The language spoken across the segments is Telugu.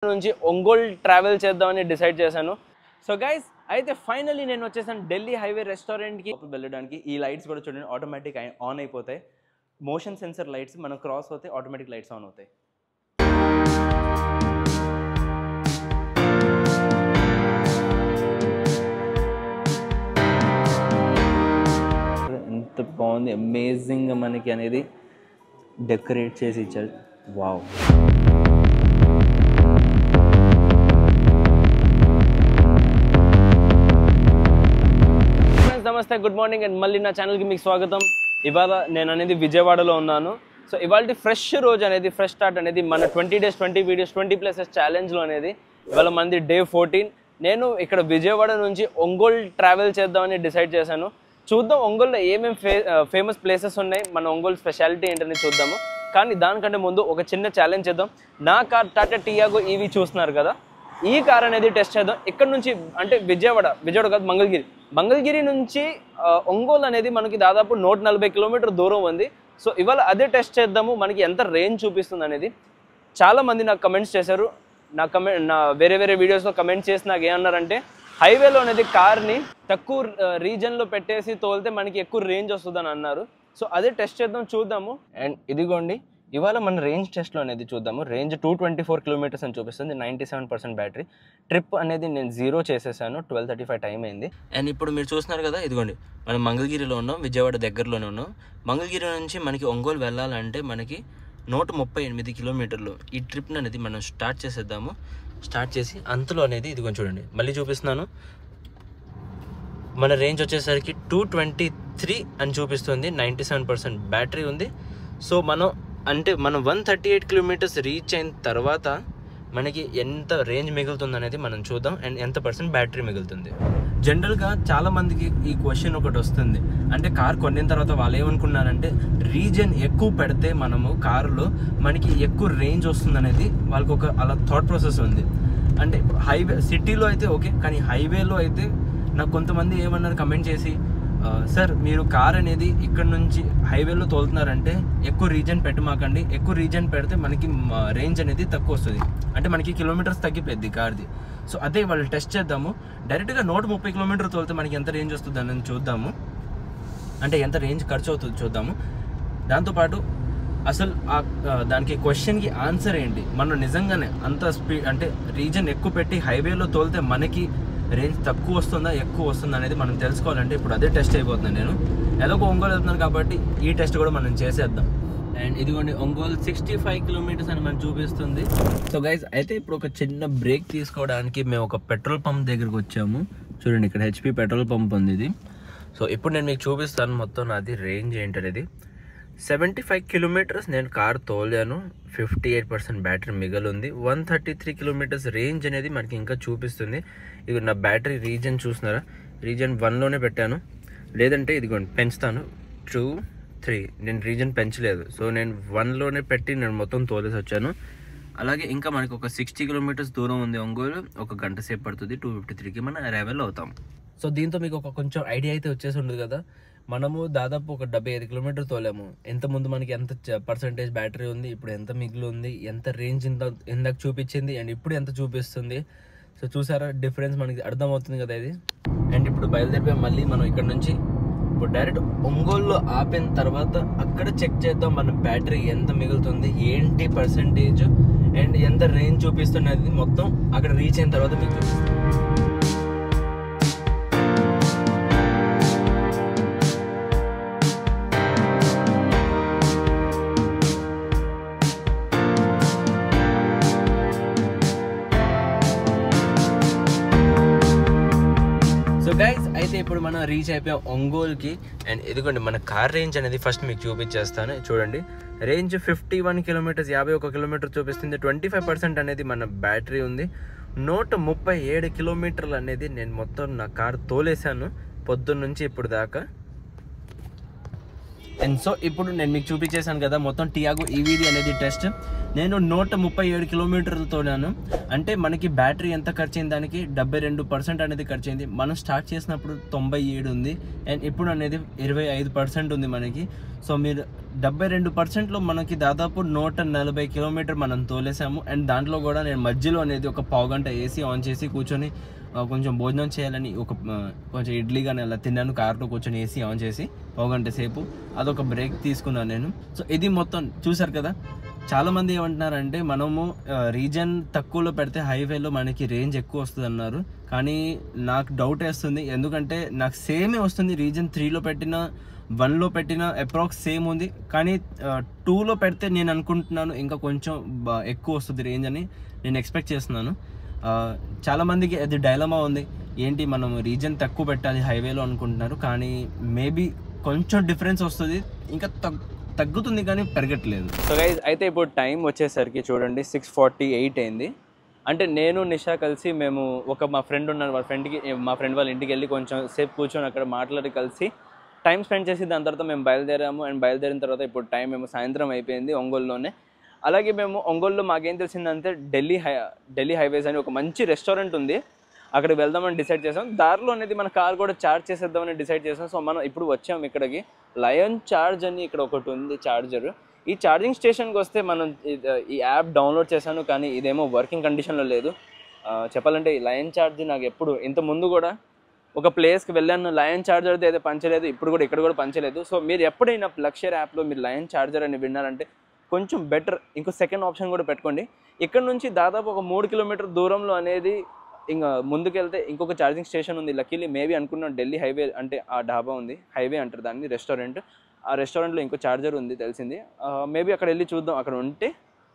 నుంచి ఒంగోల్ ట్రావెల్ చేద్దామని డిసైడ్ చేశాను. సో గైస్ అయితే ఫైనల్లీ నేను వచ్చేసాను ఢిల్లీ హైవే రెస్టారెంట్కి వెళ్ళడానికి. ఈ లైట్స్ కూడా చూడండి ఆటోమేటిక్ ఆన్ అయిపోతాయి. మోషన్ సెన్సర్ లైట్స్, మనం క్రాస్ అవుతాయి ఆటోమేటిక్ లైట్స్ ఆన్ అవుతాయి. ఎంత బాగుంది, అమేజింగ్గా మనకి అనేది డెకరేట్ చేసి ఇచ్చారు. వావ్. నమస్తే, గుడ్ మార్నింగ్ అండ్ మళ్ళీ నా ఛానల్కి మీకు స్వాగతం. ఇవాళ నేను అనేది విజయవాడలో ఉన్నాను. సో ఇవాళ ఫ్రెష్ రోజు అనేది, ఫ్రెష్ స్టార్ట్ అనేది మన 20 days 20 videos 20 places ఛాలెంజ్లో అనేది ఇవాళ మంది డే 14. నేను ఇక్కడ విజయవాడ నుంచి ఒంగోల్ ట్రావెల్ చేద్దామని డిసైడ్ చేశాను. చూద్దాం ఒంగోలులో ఏమేమి ఫేమస్ ప్లేసెస్ ఉన్నాయి, మన ఒంగోలు స్పెషాలిటీ ఏంటని చూద్దాము. కానీ దానికంటే ముందు ఒక చిన్న ఛాలెంజ్ చేద్దాం. నా కార్ టాటా టియాగో ఈవీ చూస్తున్నారు కదా, ఈ కార్ అనేది టెస్ట్ చేద్దాం. ఇక్కడ నుంచి అంటే విజయవాడ కాదు, మంగళగిరి నుంచి ఒంగోలు అనేది మనకి దాదాపు 140 కిలోమీటర్ దూరం ఉంది. సో ఇవాళ అదే టెస్ట్ చేద్దాము, మనకి ఎంత రేంజ్ చూపిస్తుంది అనేది. చాలామంది నాకు కమెంట్స్ చేశారు, నా వేరే వీడియోస్లో కమెంట్స్ చేసి నాకు ఏమన్నారంటే, హైవేలో అనేది కార్ని తక్కువ రీజన్లో పెట్టేసి తోలితే మనకి ఎక్కువ రేంజ్ వస్తుందని అన్నారు. సో అదే టెస్ట్ చేద్దాం, చూద్దాము. అండ్ ఇదిగోండి ఇవాళ మన రేంజ్ టెస్ట్లో అనేది చూద్దాము. రేంజ్ 224 కిలోమీటర్స్ అని చూపిస్తుంది, 97% బ్యాటరీ. ట్రిప్ అనేది నేను 0 చేసేసాను, 12:35 టైం అయింది. అండ్ ఇప్పుడు మీరు చూస్తున్నారు కదా, ఇదిగోండి మనం మంగళగిరిలో ఉన్నాం, విజయవాడ దగ్గరలోనే ఉన్నాం. మంగళగిరి నుంచి మనకి ఒంగోలు వెళ్ళాలంటే మనకి 138 కిలోమీటర్లు. ఈ ట్రిప్ అనేది మనం స్టార్ట్ చేసేద్దాము. స్టార్ట్ చేసి అంతలో అనేది ఇదిగోండి చూడండి, మళ్ళీ చూపిస్తున్నాను. మన రేంజ్ వచ్చేసరికి 223 అని చూపిస్తుంది, 97% బ్యాటరీ ఉంది. సో మనం 138 కిలోమీటర్స్ రీచ్ అయిన తర్వాత మనకి ఎంత రేంజ్ మిగులుతుంది అనేది మనం చూద్దాం. అండ్ ఎంత % బ్యాటరీ మిగులుతుంది. జనరల్గా చాలామందికి ఈ క్వశ్చన్ ఒకటి వస్తుంది, అంటే కార్ కొనిన తర్వాత వాళ్ళు ఏమనుకున్నారంటే, రీజన్ ఎక్కువ పెడితే మనము కారులో మనకి ఎక్కువ రేంజ్ వస్తుంది అనేది వాళ్ళకి ఒక అలా థాట్ ప్రాసెస్ ఉంది. అంటే హైవే సిటీలో అయితే ఓకే, కానీ హైవేలో అయితే నాకు కొంతమంది ఏమన్నారు కమెంట్ చేసి, సార్ మీరు కార్ అనేది ఇక్కడ నుంచి హైవేలో తోలుతున్నారంటే ఎక్కువ రీజన్ పెట్టమాకండి, ఎక్కువ రీజన్ పెడితే మనకి రేంజ్ అనేది తక్కువ వస్తుంది, అంటే మనకి కిలోమీటర్స్ తగ్గిపోద్ది కార్ది. సో అదే వాళ్ళు టెస్ట్ చేద్దాము. డైరెక్ట్గా 130 కిలోమీటర్ తోలితే మనకి ఎంత రేంజ్ వస్తుంది అని చూద్దాము, అంటే ఎంత రేంజ్ ఖర్చు అవుతుంది చూద్దాము. దాంతోపాటు అసలు దానికి క్వశ్చన్కి ఆన్సర్ ఏంటి, మనం నిజంగానే అంత స్పీడ్ అంటే రీజన్ ఎక్కువ పెట్టి హైవేలో తోలితే మనకి రేంజ్ తక్కువ వస్తుందా ఎక్కువ వస్తుందా అనేది మనం తెలుసుకోవాలంటే ఇప్పుడు అదే టెస్ట్ అయిపోతున్నాను. నేను ఎలాగో ఒంగోలు వెళ్తున్నాను కాబట్టి ఈ టెస్ట్ కూడా మనం చేసేద్దాం. అండ్ ఇదిగోండి ఒంగోలు 65 కిలోమీటర్స్ అని మనం చూపిస్తుంది. సో గైజ్ అయితే ఇప్పుడు ఒక చిన్న బ్రేక్ తీసుకోవడానికి మేము ఒక పెట్రోల్ పంప్ దగ్గరికి వచ్చాము. చూడండి ఇక్కడ HP పెట్రోల్ పంప్ ఉంది ఇది. సో ఇప్పుడు నేను మీకు చూపిస్తాను మొత్తం నాది రేంజ్ ఏంటనేది. 75 కిలోమీటర్స్ నేను కార్ తోలాను, 58% బ్యాటరీ మిగిలింది. 133 కిలోమీటర్స్ రేంజ్ అనేది మనకి ఇంకా చూపిస్తుంది. ఇది నా బ్యాటరీ రీజన్ చూస్తున్నారా, రీజన్ 1లోనే పెట్టాను, లేదంటే ఇదిగోండి పెంచుతాను 2, 3. నేను రీజన్ పెంచలేదు, సో నేను 1లోనే పెట్టి నేను మొత్తం తోలేసి వచ్చాను. అలాగే ఇంకా మనకి ఒక 60 కిలోమీటర్స్ దూరం ఉంది ఒంగోలు, ఒక గంట సేపు పడుతుంది. 253కి మనం అరైవల్ అవుతాం. సో దీంతో మీకు ఒక కొంచెం ఐడియా అయితే వచ్చేసి ఉండదు కదా. మనము దాదాపు ఒక 75 కిలోమీటర్ తోలాము. ముందు మనకి ఎంత % బ్యాటరీ ఉంది, ఇప్పుడు ఎంత మిగిలి ఉంది, ఎంత రేంజ్ ఇందాక చూపించింది అండ్ ఇప్పుడు ఎంత చూపిస్తుంది. సో చూసారా డిఫరెన్స్, మనకి అర్థమవుతుంది కదా ఇది. అండ్ ఇప్పుడు బయలుదేరిపోయి మళ్ళీ మనం ఇక్కడ నుంచి ఇప్పుడు డైరెక్ట్ ఒంగోలులో ఆపిన తర్వాత అక్కడ చెక్ చేద్దాం మన బ్యాటరీ ఎంత మిగులుతుంది, ఏంటి % అండ్ ఎంత రేంజ్ చూపిస్తున్నది మొత్తం అక్కడ రీచ్ అయిన తర్వాత మీకు చూపిస్తాం. గైస్ అయితే ఇప్పుడు మనం రీచ్ అయిపోయాం ఒంగోలుకి. అండ్ ఇదిగోండి మన కార్ రేంజ్ అనేది ఫస్ట్ మీకు చూపించేస్తాను. చూడండి రేంజ్ 51 కిలోమీటర్స్, 51 కిలోమీటర్ చూపిస్తుంది. 25% అనేది మన బ్యాటరీ ఉంది. 137 కిలోమీటర్లు అనేది నేను మొత్తం నా కార్ తోలేసాను పొద్దున్న నుంచి ఇప్పుడు దాకా. అండ్ సో ఇప్పుడు నేను మీకు చూపించేసాను కదా మొత్తం టియాగో ఈవీడీ అనేది టెస్ట్. నేను 137 కిలోమీటర్లు తోలాను, అంటే మనకి బ్యాటరీ ఎంత ఖర్చు అయింది, దానికి 72% అనేది ఖర్చు అయింది. మనం స్టార్ట్ చేసినప్పుడు 97 ఉంది, అండ్ ఇప్పుడు అనేది 25% ఉంది మనకి. సో మీరు 72%లో మనకి దాదాపు 140 కిలోమీటర్ మనం తోలేసాము. అండ్ దాంట్లో కూడా నేను మధ్యలో అనేది ఒక పావుగంట ఏసీ ఆన్ చేసి కూర్చొని కొంచెం భోజనం చేయాలని కొంచెం ఇడ్లీ కానీ అలా తిన్నాను. కార్లో కూర్చొని ఏసీ ఆన్ చేసి పావుగంట సేపు అదొక బ్రేక్ తీసుకున్నాను నేను. సో ఇది మొత్తం చూసారు కదా. చాలామంది ఏమంటున్నారంటే మనము రీజన్ తక్కువలో పెడితే హైవేలో మనకి రేంజ్ ఎక్కువ వస్తుంది అన్నారు. కానీ నాకు డౌట్ వేస్తుంది, ఎందుకంటే నాకు సేమే వస్తుంది. రీజన్ 3లో పెట్టిన 1లో పెట్టిన అప్రాక్స్ సేమ్ ఉంది, కానీ 2లో పెడితే నేను అనుకుంటున్నాను ఇంకా కొంచెం ఎక్కువ వస్తుంది రేంజ్ అని నేను ఎక్స్పెక్ట్ చేస్తున్నాను. చాలామందికి అది డైలమా ఉంది, ఏంటి మనం రీజన్ తక్కువ పెట్టాలి హైవేలో అనుకుంటున్నారు. కానీ మేబీ కొంచెం డిఫరెన్స్ వస్తుంది, ఇంకా తగ్గుతుంది కానీ పెరగట్లేదు. సో గైస్ అయితే ఇప్పుడు టైం వచ్చేసరికి చూడండి 6:48 అయింది. అంటే నేను నిషా కలిసి మేము మా ఫ్రెండ్ ఉన్నారు, మా ఫ్రెండ్ వాళ్ళ ఇంటికి వెళ్ళి కొంచెం సేపు కూర్చొని అక్కడ మాట్లాడి కలిసి టైం స్పెండ్ చేసి దాని తర్వాత మేము బయలుదేరాము. అండ్ బయలుదేరిన తర్వాత ఇప్పుడు టైం మేము సాయంత్రం అయిపోయింది ఒంగోలులోనే. అలాగే మేము ఒంగోలులో మాకేం తెలిసిందంటే ఢిల్లీ హైవేస్ అని ఒక మంచి రెస్టారెంట్ ఉంది, అక్కడికి వెళ్దామని డిసైడ్ చేసాం. దారిలో అనేది మన కార్ కూడా ఛార్జ్ చేసేద్దామని డిసైడ్ చేసాం. సో మనం ఇప్పుడు వచ్చాము ఇక్కడికి. లయన్ ఛార్జ్ అని ఇక్కడ ఒకటి ఉంది ఛార్జర్. ఈ ఛార్జింగ్ స్టేషన్కి వస్తే మనం ఈ యాప్ డౌన్లోడ్ చేశాను, కానీ ఇదేమో వర్కింగ్ కండిషన్లో లేదు. చెప్పాలంటే ఈ లయన్ ఛార్జ్ నాకు ఎప్పుడు ఇంత ముందు కూడా ఒక ప్లేస్కి వెళ్ళాను, లయన్ ఛార్జర్ది అయితే పంచలేదు, ఇప్పుడు కూడా ఇక్కడ కూడా పంచలేదు. సో మీరు ఎప్పుడైనా ప్లగ్షేర్ యాప్లో మీరు లయన్ ఛార్జర్ అని విన్నారంటే కొంచెం బెటర్, ఇంకో సెకండ్ ఆప్షన్ కూడా పెట్టుకోండి. ఇక్కడ నుంచి దాదాపు ఒక 3 కిలోమీటర్ దూరంలో అనేది ఇంకా ముందుకెళ్తే ఇంకొక ఛార్జింగ్ స్టేషన్ ఉంది. లక్కీలీ మేబీ అనుకున్నాను ఢిల్లీ హైవే అంటే ఆ ఢాబా ఉంది, హైవే అంటారు దాన్ని, రెస్టారెంట్. ఆ రెస్టారెంట్లో ఇంకో ఛార్జర్ ఉంది తెలిసింది. మేబీ అక్కడ వెళ్ళి చూద్దాం, అక్కడ ఉంటే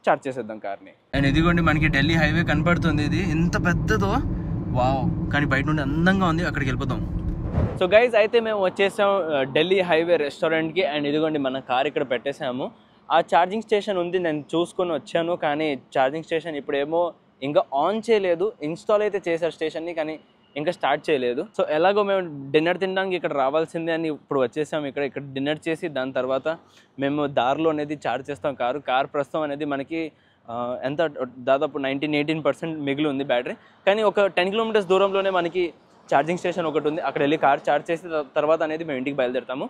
ఛార్జ్ చేసేద్దాం కార్ని. అండ్ ఇదిగోండి మనకి ఢిల్లీ హైవే కనపడుతుంది. ఇది ఎంత పెద్దదో, వావ్, కానీ బయట నుండి అందంగా ఉంది. అక్కడికి వెళ్ళిపోతాం. సో గైజ్ అయితే మేము వచ్చేసాం ఢిల్లీ హైవే రెస్టారెంట్కి. అండ్ ఇదిగోండి మన కార్ ఇక్కడ పెట్టేసాము. ఆ ఛార్జింగ్ స్టేషన్ ఉంది, నేను చూసుకొని వచ్చాను, కానీ ఛార్జింగ్ స్టేషన్ ఇప్పుడేమో ఇంకా ఆన్ చేయలేదు. ఇన్స్టాల్ అయితే చేశారు స్టేషన్ని, కానీ ఇంకా స్టార్ట్ చేయలేదు. సో ఎలాగో మేము డిన్నర్ తినడానికి ఇక్కడ రావాల్సిందే అని ఇప్పుడు వచ్చేసాము. ఇక్కడ డిన్నర్ చేసి దాని తర్వాత మేము దారిలో అనేది ఛార్జ్ చేస్తాం కార్ ప్రస్తుతం అనేది మనకి ఎంత దాదాపు 18% మిగిలి ఉంది బ్యాటరీ. కానీ ఒక 10 కిలోమీటర్స్ దూరంలోనే మనకి ఛార్జింగ్ స్టేషన్ ఒకటి ఉంది, అక్కడ వెళ్ళి కార్ ఛార్జ్ చేసిన తర్వాత అనేది మేము ఇంటికి బయలుదేరుతాము.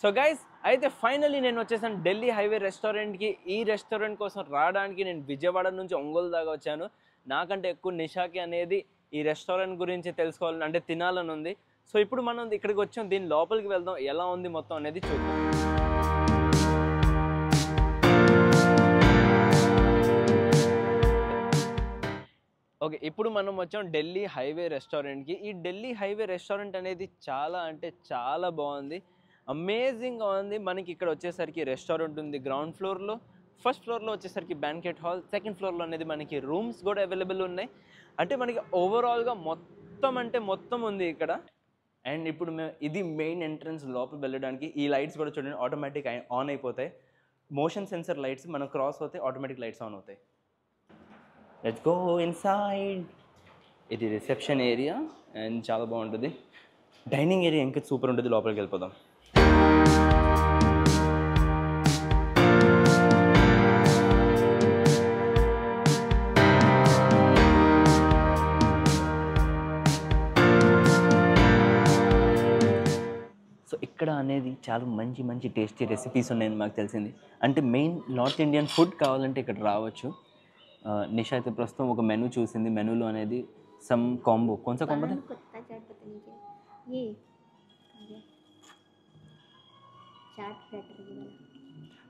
సో గైస్ అయితే ఫైనల్లీ నేను వచ్చేసాను ఢిల్లీ హైవే రెస్టారెంట్కి. ఈ రెస్టారెంట్ కోసం రావడానికి నేను విజయవాడ నుంచి ఒంగోలు దాకా వచ్చాను. నాకంటే ఎక్కువ నిషాకి అనేది ఈ రెస్టారెంట్ గురించి తెలుసుకోవాలని అంటే తినాలని ఉంది. సో ఇప్పుడు మనం ఇక్కడికి వచ్చాం, దీని లోపలికి వెళ్దాం, ఎలా ఉంది మొత్తం అనేది చూద్దాం. ఓకే, ఇప్పుడు మనం వచ్చాం ఢిల్లీ హైవే రెస్టారెంట్కి. ఈ ఢిల్లీ హైవే రెస్టారెంట్ అనేది చాలా అంటే చాలా బాగుంది, అమేజింగ్గా ఉంది. మనకి ఇక్కడ వచ్చేసరికి రెస్టారెంట్ ఉంది గ్రౌండ్ ఫ్లోర్లో, ఫస్ట్ ఫ్లోర్లో వచ్చేసరికి బ్యాంకెట్ హాల్, సెకండ్ ఫ్లోర్లో అనేది మనకి రూమ్స్ కూడా అవైలబుల్ ఉన్నాయి. అంటే మనకి ఓవరాల్గా మొత్తం ఉంది ఇక్కడ. అండ్ ఇప్పుడు ఇది మెయిన్ ఎంట్రన్స్ లోపల వెళ్ళడానికి. ఈ లైట్స్ కూడా చూడండి ఆటోమేటిక్ ఆన్ అయిపోతాయి, మోషన్ సెన్సర్ లైట్స్. మనం క్రాస్ అవుతాయి ఆటోమేటిక్ లైట్స్ ఆన్ అవుతాయి. Let's go inside. ఇది రిసెప్షన్ ఏరియా అండ్ చాలా బాగుంటుంది. డైనింగ్ ఏరియా ఇంకా సూపర్ ఉంటుంది, లోపలికి వెళ్ళిపోదాం. సో ఇక్కడ అనేది చాలా మంచి టేస్టీ రెసిపీస్ ఉన్నాయని మాకు తెలిసింది. అంటే మెయిన్ నార్త్ ఇండియన్ ఫుడ్ కావాలంటే ఇక్కడ రావచ్చు. నిషా అయితే ప్రస్తుతం ఒక మెనూ చూసింది, మెనూలో అనేది సమ్ కాంబో కొంచెం కాంబో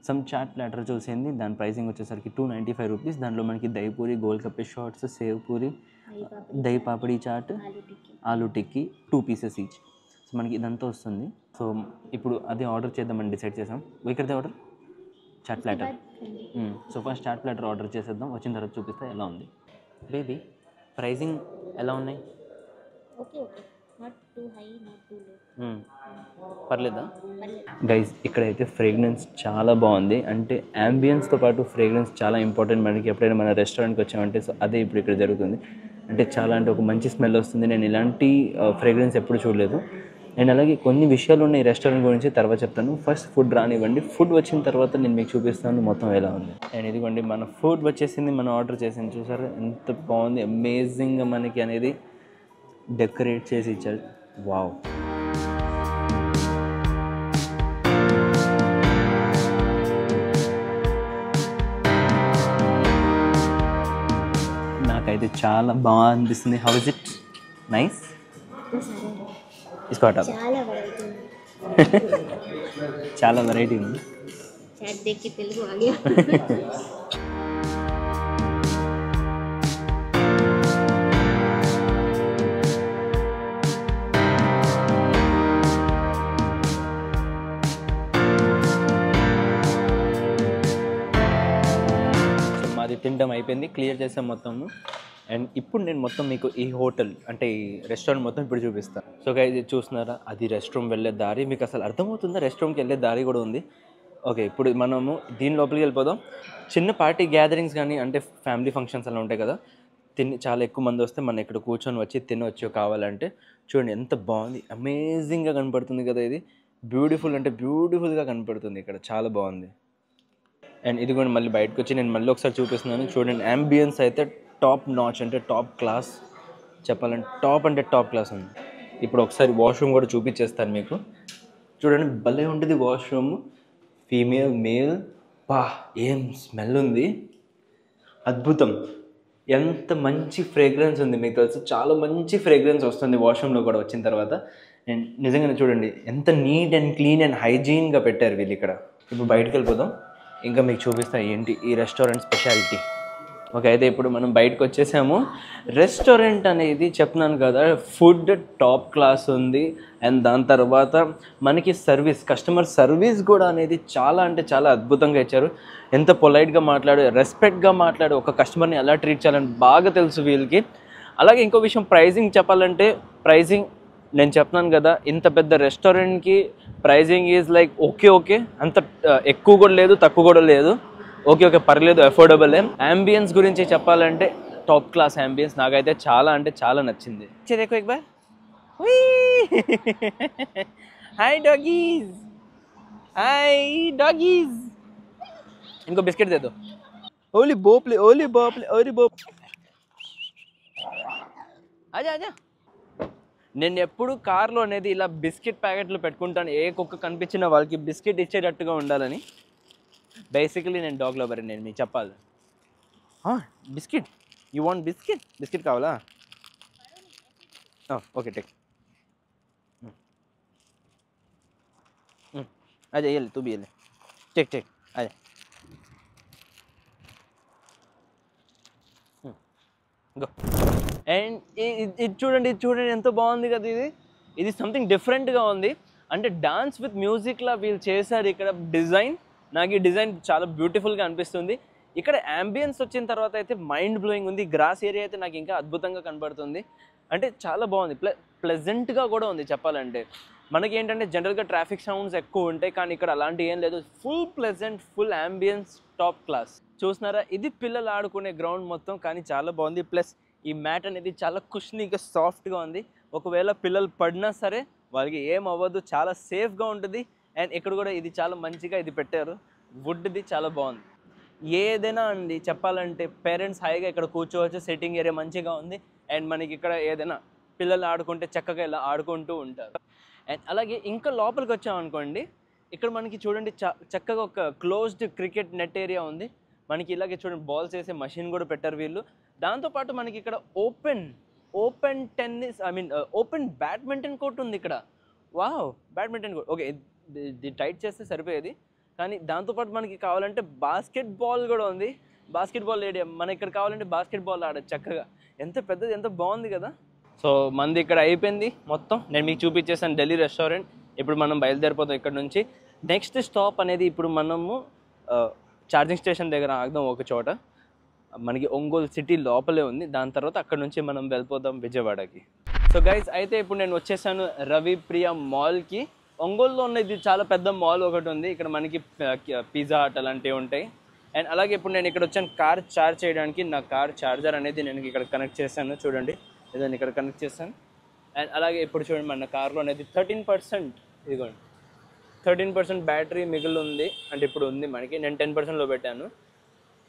సమ్ చాట్ ప్లాటర్ చూసింది. దాని ప్రైసింగ్ వచ్చేసరికి 295 రూపీస్. దాంట్లో మనకి dahi puri, gol gappe shots, sev puri, dahi papdi chaat, aloo tikki 2 pieces each. So మనకి ఇదంతా వస్తుంది. సో ఇప్పుడు అదే ఆర్డర్ చేద్దామని డిసైడ్ చేసాం. ఇక్కడితే order chat platter. So first chat platter order చేసేద్దాం, వచ్చిన తర్వాత చూపిస్తే ఎలా ఉంది. బేబీ ప్రైసింగ్ ఎలా ఉన్నాయి? పర్లేదా గైస్? ఇక్కడైతే ఫ్రేగ్రెన్స్ చాలా బాగుంది. అంటే యాంబియన్స్తో పాటు ఫ్రేగ్రెన్స్ చాలా ఇంపార్టెంట్ మనకి ఎప్పుడైనా మన రెస్టారెంట్కి వచ్చామంటే. సో అదే ఇప్పుడు ఇక్కడ జరుగుతుంది. అంటే చాలా అంటే ఒక మంచి స్మెల్ వస్తుంది. నేను ఇలాంటి ఫ్రేగ్రెన్స్ ఎప్పుడు చూడలేదు. అండ్ అలాగే కొన్ని విషయాలు ఉన్నాయి రెస్టారెంట్ గురించి, తర్వాత చెప్తాను. ఫస్ట్ ఫుడ్ రానివ్వండి, ఫుడ్ వచ్చిన తర్వాత నేను మీకు చూపిస్తాను మొత్తం ఎలా ఉంది. అండ్ ఇదిగోండి మన ఫుడ్ వచ్చేసింది, మనం ఆర్డర్ చేసింది. చూసారు ఎంత బాగుంది, అమేజింగ్గా మనకి అనేది డెకరేట్ చేసి ఇచ్చారు. వావ్. నాకైతే చాలా బాగా అనిపిస్తుంది. How is it? నైస్. ఇసుకోట చాలా వెరైటీ ఉంది. మాది తినడం అయిపోయింది, క్లియర్ చేసాం మొత్తము. అండ్ ఇప్పుడు నేను మొత్తం మీకు ఈ హోటల్ అంటే ఈ రెస్టారెంట్ మొత్తం ఇప్పుడు చూపిస్తాను. సో గైస్ ఇది చూస్తున్నారా, అది రెస్ట్ రూమ్ వెళ్ళే దారి. మీకు అసలు అర్థమవుతుందా? రెస్ట్ రూమ్కి వెళ్ళే దారి కూడా ఉంది. ఓకే, ఇప్పుడు మనము దీని లోపలికి వెళ్ళిపోదాం. చిన్న పార్టీ గ్యాదరింగ్స్ కానీ అంటే ఫ్యామిలీ ఫంక్షన్స్ అలా ఉంటాయి కదా, చాలా ఎక్కువ మంది వస్తే మనం ఇక్కడ కూర్చొని వచ్చి తినవచ్చు కావాలంటే. చూడండి ఎంత బాగుంది, అమేజింగ్గా కనపడుతుంది కదా. ఇది బ్యూటిఫుల్ అంటే బ్యూటిఫుల్గా కనపడుతుంది ఇక్కడ, చాలా బాగుంది. అండ్ ఇది కూడా మళ్ళీ బయటకు వచ్చి నేను మళ్ళీ ఒకసారి చూపిస్తున్నాను. చూడండి అంబియన్స్ అయితే టాప్ నాచ్ అంటే టాప్ క్లాస్, చెప్పాలంటే టాప్ అంటే టాప్ క్లాస్ ఉంది. ఇప్పుడు ఒకసారి వాష్రూమ్ కూడా చూపించేస్తాను మీకు. చూడండి భలే ఉంటుంది వాష్రూమ్, ఫీమేల్ మేల్. పా ఏం స్మెల్ ఉంది, అద్భుతం. ఎంత మంచి ఫ్రేగ్రెన్స్ ఉంది, మీకు తెలుసు చాలా మంచి ఫ్రేగ్రెన్స్ వస్తుంది వాష్రూమ్లో కూడా వచ్చిన తర్వాత. అండ్ నిజంగానే చూడండి ఎంత నీట్ అండ్ క్లీన్ అండ్ హైజీన్గా పెట్టారు వీళ్ళు ఇక్కడ. ఇప్పుడు బయటకు వెళ్ళిపోదాం, ఇంకా మీకు చూపిస్తా ఏంటి ఈ రెస్టారెంట్ స్పెషాలిటీ. ఓకే, అయితే ఇప్పుడు మనం బయటకు వచ్చేసాము. రెస్టారెంట్ అనేది చెప్తున్నాను కదా, ఫుడ్ టాప్ క్లాస్ ఉంది. అండ్ దాని తర్వాత మనకి సర్వీస్, కస్టమర్ సర్వీస్ కూడా అనేది చాలా అంటే చాలా అద్భుతంగా ఇచ్చారు. ఎంత పొలైట్గా మాట్లాడు, రెస్పెక్ట్గా మాట్లాడు, ఒక కస్టమర్ని ఎలా ట్రీట్ చేయాలని బాగా తెలుసు వీళ్ళకి. అలాగే ఇంకో విషయం, ప్రైజింగ్ చెప్పాలంటే ప్రైజింగ్ నేను చెప్తున్నాను కదా, ఇంత పెద్ద రెస్టారెంట్కి ప్రైజింగ్ ఈజ్ లైక్ ఓకే, అంత ఎక్కువ కూడా లేదు తక్కువ కూడా లేదు, ఓకే పర్లేదు, అఫోర్డబుల్. అంబియన్స్ గురించి చెప్పాలంటే టాప్ క్లాస్ అంబియన్స్, నాకైతే చాలా అంటే చాలా నచ్చింది. देखो एक बार, हाय डॉगीज, हाय डॉगीज, इनको बिस्किट दे दो. ओली बोपले, ओली बोपले, ओली बोप, आजा आजा. నేను ఎప్పుడు కార్లో అనేది ఇలా బిస్కెట్ ప్యాకెట్లు పెట్టుకుంటాను, ఏ కుక్క కనిపించిన వాళ్ళకి బిస్కెట్ ఇచ్చేటట్టుగా ఉండాలని. బేసికలీ నేను డాగ్ లవర్, నేను మీకు చెప్పాలి. Biscuit, you want biscuit? Biscuit కావాలా? Okay take. అదే వెళ్ళి తూ బి వెళ్ళి టేక్ అదే. గో. అండ్ ఇది చూడండి ఎంత బాగుంది కదా. ఇది సంథింగ్ డిఫరెంట్గా ఉంది, అంటే డాన్స్ విత్ మ్యూజిక్లా వీళ్ళు చేశారు ఇక్కడ. డిజైన్, నాకు ఈ డిజైన్ చాలా బ్యూటిఫుల్గా అనిపిస్తుంది. ఇక్కడ అంబియన్స్ వచ్చిన తర్వాత అయితే మైండ్ బ్లోయింగ్ ఉంది. గ్రాస్ ఏరియా అయితే నాకు ఇంకా అద్భుతంగా కనబడుతుంది, అంటే చాలా బాగుంది. ప్లెజెంట్గా కూడా ఉంది చెప్పాలంటే. మనకి ఏంటంటే జనరల్గా ట్రాఫిక్ సౌండ్స్ ఎక్కువ ఉంటాయి, కానీ ఇక్కడ అలాంటి ఏం లేదు. Full pleasant, full ambience, top class. చూస్తున్నారా, ఇది పిల్లలు ఆడుకునే గ్రౌండ్ మొత్తం, కానీ చాలా బాగుంది. ప్లస్ ఈ మ్యాట్ అనేది చాలా కుషనీగా సాఫ్ట్గా ఉంది. ఒకవేళ పిల్లలు పడినా సరే వాళ్ళకి ఏం అవ్వదు, చాలా సేఫ్గా ఉంటుంది. అండ్ ఇక్కడ కూడా ఇది చాలా మంచిగా ఇది పెట్టారు, వుడ్ది చాలా బాగుంది. ఏదైనా అండి చెప్పాలంటే పేరెంట్స్ హాయిగా ఇక్కడ కూర్చోవచ్చు, సిట్టింగ్ ఏరియా మంచిగా ఉంది. అండ్ మనకి ఇక్కడ ఏదైనా పిల్లలు ఆడుకుంటే చక్కగా ఇలా ఆడుకుంటూ ఉంటారు. అండ్ అలాగే ఇంకా లోపలికి వచ్చామనుకోండి, ఇక్కడ మనకి చూడండి చక్కగా ఒక క్లోజ్డ్ క్రికెట్ నెట్ ఏరియా ఉంది. మనకి ఇలాగే చూడండి బాల్స్ వేసే మషిన్ కూడా పెట్టారు వీళ్ళు. దాంతోపాటు మనకి ఇక్కడ open tennis, open badminton court ఉంది ఇక్కడ. Wow, badminton court. ఓకే, ఇది టైట్ చేస్తే సరిపోయేది, కానీ దాంతోపాటు మనకి కావాలంటే బాస్కెట్ బాల్ కూడా ఉంది. బాస్కెట్ బాల్ ఏరియా, మన ఇక్కడ కావాలంటే బాస్కెట్ బాల్ ఆడచ్చు చక్కగా. ఎంత పెద్దది, ఎంత బాగుంది కదా. సో మంది ఇక్కడ అయిపోయింది మొత్తం, నేను మీకు చూపించేసాను ఢిల్లీ రెస్టారెంట్. ఇప్పుడు మనం బయలుదేరిపోతాం ఇక్కడ నుంచి. నెక్స్ట్ స్టాప్ అనేది ఇప్పుడు మనము ఛార్జింగ్ స్టేషన్ దగ్గర ఆగుదాం ఒక చోట. మనకి ఒంగోలు సిటీ లోపలే ఉంది. దాని తర్వాత అక్కడ నుంచి మనం వెళ్ళిపోదాం విజయవాడకి. సో గైస్, అయితే ఇప్పుడు నేను వచ్చేసాను రవి ప్రియ మాల్కి. ఒంగోలులో ఉన్న ఇది చాలా పెద్ద మాల్ ఒకటి ఉంది. ఇక్కడ మనకి పిజ్జా హట్ అలాంటివి ఉంటాయి. అండ్ అలాగే ఇప్పుడు నేను ఇక్కడ వచ్చాను కార్ ఛార్జ్ చేయడానికి. నా కార్ ఛార్జర్ అనేది నేను ఇక్కడ కనెక్ట్ చేశాను, చూడండి ఏదైనా ఇక్కడ కనెక్ట్ చేశాను. అండ్ అలాగే ఇప్పుడు చూడండి మన కార్లో అనేది 13%, ఇదిగోండి 13% బ్యాటరీ మిగిలి ఉంది. అంటే ఇప్పుడు ఉంది మనకి, నేను 10%లో పెట్టాను.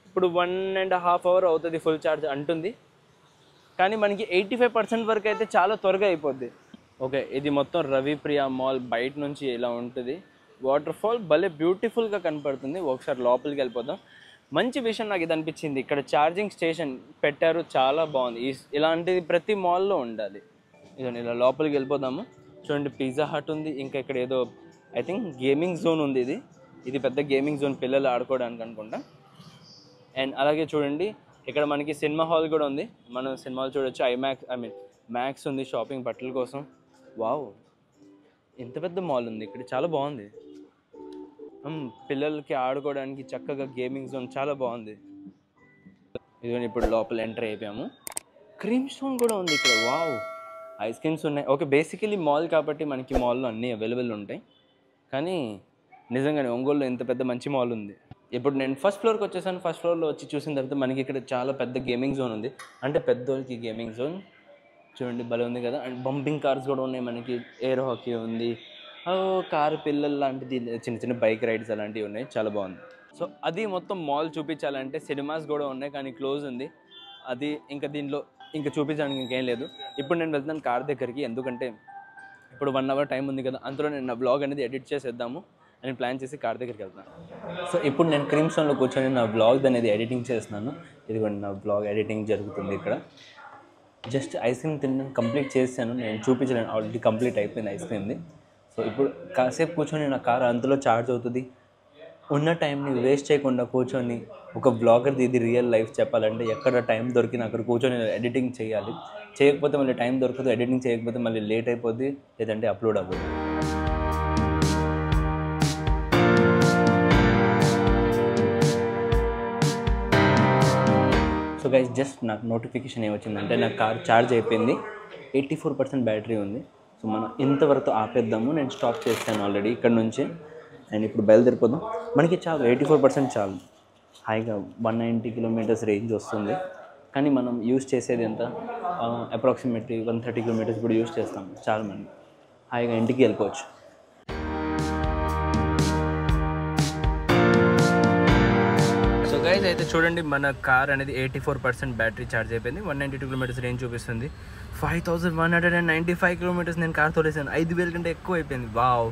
ఇప్పుడు 1.5 hour అవుతుంది ఫుల్ ఛార్జ్ అంటుంది, కానీ మనకి 85% వరకు అయితే చాలా త్వరగా అయిపోద్ది. ఓకే, ఇది మొత్తం రవి ప్రియ మాల్ బయట నుంచి ఇలా ఉంటుంది. వాటర్ ఫాల్ భలే బ్యూటిఫుల్గా కనపడుతుంది. ఒకసారి లోపలికి వెళ్ళిపోదాం. మంచి విషయం నాకు ఇది అనిపించింది, ఇక్కడ ఛార్జింగ్ స్టేషన్ పెట్టారు, చాలా బాగుంది. ఇలాంటిది ప్రతి మాల్లో ఉండాలి. ఇదండి, ఇలా లోపలికి వెళ్ళిపోదాము. చూడండి, పిజ్జా హట్ ఉంది, ఇంకా ఇక్కడ ఏదో ఐ థింక్ గేమింగ్ జోన్ ఉంది. ఇది పెద్ద గేమింగ్ జోన్, పిల్లలు ఆడుకోవడానికి అనుకుంటా. అండ్ అలాగే చూడండి, ఇక్కడ మనకి సినిమా హాల్ కూడా ఉంది, మనం సినిమాలు చూడొచ్చు. మ్యాక్స్ ఉంది షాపింగ్ బట్టల కోసం. వావ్, ఇంత పెద్ద మాల్ ఉంది ఇక్కడ, చాలా బాగుంది. పిల్లలకి ఆడుకోవడానికి చక్కగా గేమింగ్ జోన్, చాలా బాగుంది. ఇదిగోని ఇప్పుడు లోపల ఎంటర్ అయిపోయాము. క్రీమ్ స్టోన్ కూడా ఉంది ఇక్కడ. వావ్, ఐస్ క్రీమ్స్ ఉన్నాయి. ఓకే, బేసికలీ మాల్ కాబట్టి మనకి మాల్లో అన్నీ అవైలబుల్ ఉంటాయి. కానీ నిజంగానే ఒంగోలులో ఇంత పెద్ద మంచి మాల్ ఉంది. ఇప్పుడు నేను ఫస్ట్ ఫ్లోర్కి వచ్చేసాను. ఫస్ట్ ఫ్లోర్లో వచ్చి చూసిన తర్వాత మనకి ఇక్కడ చాలా పెద్ద గేమింగ్ జోన్ ఉంది, అంటే పెద్దోళ్ళకి గేమింగ్ జోన్. చూడండి, భలే ఉంది కదా. అండ్ బంపింగ్ కార్స్ కూడా ఉన్నాయి మనకి, ఎయిర్ హాకీ ఉంది, కారు పిల్లలు లాంటిది, చిన్న చిన్న బైక్ రైడ్స్ అలాంటివి ఉన్నాయి, చాలా బాగుంది. సో అది మొత్తం మాల్ చూపించాలంటే సినిమాస్ కూడా ఉన్నాయి, కానీ క్లోజ్ ఉంది. అది ఇంకా దీనిలో ఇంకా చూపించడానికి ఇంకేం లేదు. ఇప్పుడు నేను వెళ్తాను కార్ దగ్గరికి, ఎందుకంటే ఇప్పుడు 1 hour టైం ఉంది కదా, అందులో నేను నా బ్లాగ్ అనేది ఎడిట్ చేసేద్దాము అని ప్లాన్ చేసి కార్ దగ్గరికి వెళ్తాను. సో ఇప్పుడు నేను క్రీమ్ స్టోన్లో కూర్చొని నా బ్లాగ్ అనేది ఎడిటింగ్ చేస్తున్నాను. ఇదిగోండి, నా బ్లాగ్ ఎడిటింగ్ జరుగుతుంది ఇక్కడ. జస్ట్ ఐస్ క్రీమ్ తినడం కంప్లీట్ చేశాను, నేను చూపించలేను, ఆల్రెడీ కంప్లీట్ అయిపోయింది ఐస్ క్రీమ్ది. సో ఇప్పుడు కాసేపు కూర్చొని నా కార్ అంతలో ఛార్జ్ అవుతుంది. ఉన్న టైంని వేస్ట్ చేయకుండా కూర్చొని ఒక బ్లాగర్ది ఇది రియల్ లైఫ్ చెప్పాలంటే ఎక్కడ టైం దొరికినా అక్కడ కూర్చొని ఎడిటింగ్ చేయాలి. చేయకపోతే మళ్ళీ టైం దొరకదు, ఎడిటింగ్ చేయకపోతే మళ్ళీ లేట్ అయిపోద్ది, లేదంటే అప్లోడ్ అవ్వదు. సో గైస్, జస్ట్ నాకు నోటిఫికేషన్ ఏమొచ్చిందంటే నా కార్ ఛార్జ్ అయిపోయింది, 84% బ్యాటరీ ఉంది. సో మనం ఇంతవరకు ఆపేద్దాము. నేను స్టాప్ చేస్తాను ఆల్రెడీ ఇక్కడ నుంచి, అండ్ ఇప్పుడు బయలుదేరిపోదాం. మనకి చాలు, 84% చాలు. హాయిగా 190 kilometers రేంజ్ వస్తుంది. కానీ మనం యూజ్ చేసేది ఎంత, అప్రాక్సిమేట్లీ 130 kilometers కూడా యూజ్ చేస్తాం. చాలా మంది హాయిగా ఇంటికి వెళ్ళిపోవచ్చు. సో గైస్, అయితే చూడండి, మన కార్ అనేది 84% బ్యాటరీ ఛార్జ్ అయిపోయింది. 192 kilometers రేంజ్ చూపిస్తుంది. 5195 kilometers నేను కార్ తోలేసాను. 5000 కంటే ఎక్కువ అయిపోయింది. వావ్.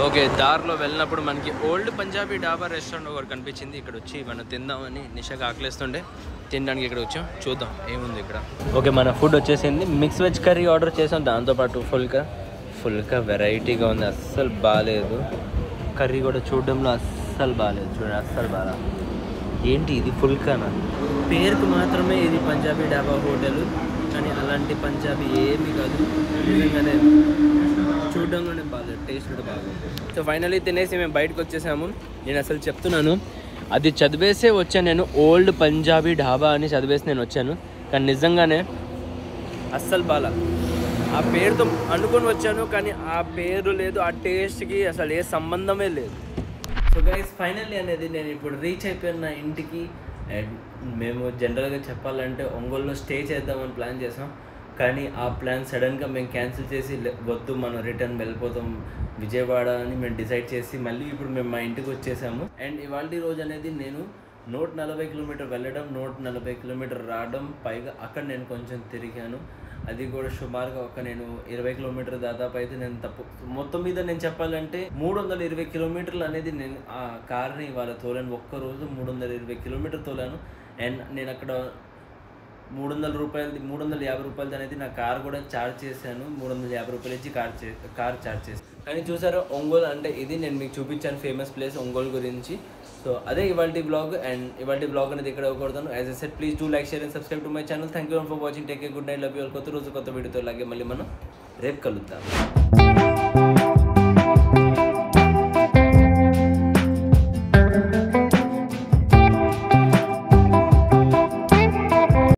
ఓకే, దారిలో వెళ్ళినప్పుడు మనకి ఓల్డ్ పంజాబీ డాబా రెస్టారెంట్ ఒకటి కనిపించింది. ఇక్కడ వచ్చి మనం తిందామని నిషాగా ఆకలిస్తుండే తినడానికి ఇక్కడ వచ్చాం. చూద్దాం ఏముంది ఇక్కడ. ఓకే, మన ఫుడ్ వచ్చేసింది. మిక్స్ వెజ్ కర్రీ ఆర్డర్ చేసాం, దాంతోపాటు ఫుల్కా వెరైటీగా ఉంది, అస్సలు బాగాలేదు. కర్రీ కూడా చూడడంలో అస్సలు బాగాలేదు. చూడండి, అస్సలు బాగా. ఏంటి ఇది, ఫుల్కానా? పేరుకు మాత్రమే ఇది పంజాబీ డాబా హోటల్, కానీ అలాంటి పంజాబీ ఏమీ కాదు. నిజంగానే చూడడంలోనే బాగాలేదు, టేస్ట్ కూడా బాగుంది. సో ఫైనలీ తినేసి మేము బయటకు వచ్చేసాము. నేను అసలు చెప్తున్నాను, అది చదివేసే వచ్చాను నేను, ఓల్డ్ పంజాబీ ఢాబా అని చదివేసి నేను వచ్చాను. కానీ నిజంగానే అస్సలు బాగా, ఆ పేరుతో అనుకొని వచ్చాను, కానీ ఆ పేరు లేదు, ఆ టేస్ట్కి అసలు ఏ సంబంధమే లేదు. సో గైస్, ఫైనల్లీ అనేది నేను ఇప్పుడు రీచ్ అయిపోయాను నా ఇంటికి. అండ్ మేము జనరల్గా చెప్పాలంటే ఒంగోలులో స్టే చేద్దామని ప్లాన్ చేసాం, కానీ ఆ ప్లాన్ సడన్గా మేము క్యాన్సిల్ చేసి వద్దు మనం రిటర్న్ వెళ్ళిపోతాం విజయవాడ అని మేము డిసైడ్ చేసి మళ్ళీ ఇప్పుడు మేము మా ఇంటికి వచ్చేసాము. అండ్ ఇవాళ రోజు అనేది నేను 140 kilometers వెళ్ళడం, 140 kilometers రావడం, పైగా అక్కడ నేను కొంచెం తిరిగాను. అది కూడా సుమారుగా నేను 20 kilometers దాదాపు అయితే నేను మొత్తం మీద నేను చెప్పాలంటే 320 kilometers అనేది నేను ఆ కార్ని ఇవాళ తోలాను. ఒక్కరోజు 320 kilometers తోలాను. అండ్ నేను అక్కడ 350 రూపాయలది అనేది నా కార్ కూడా ఛార్జ్ చేశాను. 350 రూపాయలు ఇచ్చి కార్ ఛార్జ్ చేశాను. కానీ చూసారా, ఒంగోలు అంటే ఇది నేను మీకు చూపించాను ఫేమస్ ప్లేస్ ఒంగోలు గురించి. సో అదే ఇవాల్టి బ్లాగ్. అండ్ ఇవాల్టి బ్లాగ్ అనేది ఇక్కడ కొడతాను. As I said, please do like, share and subscribe to my channel. Thank you for watching. Take a good night, love you all. కొత్త రోజు కొత్త వీడియోతో అలాగే మళ్ళీ మనం రేపు కలుద్దాం.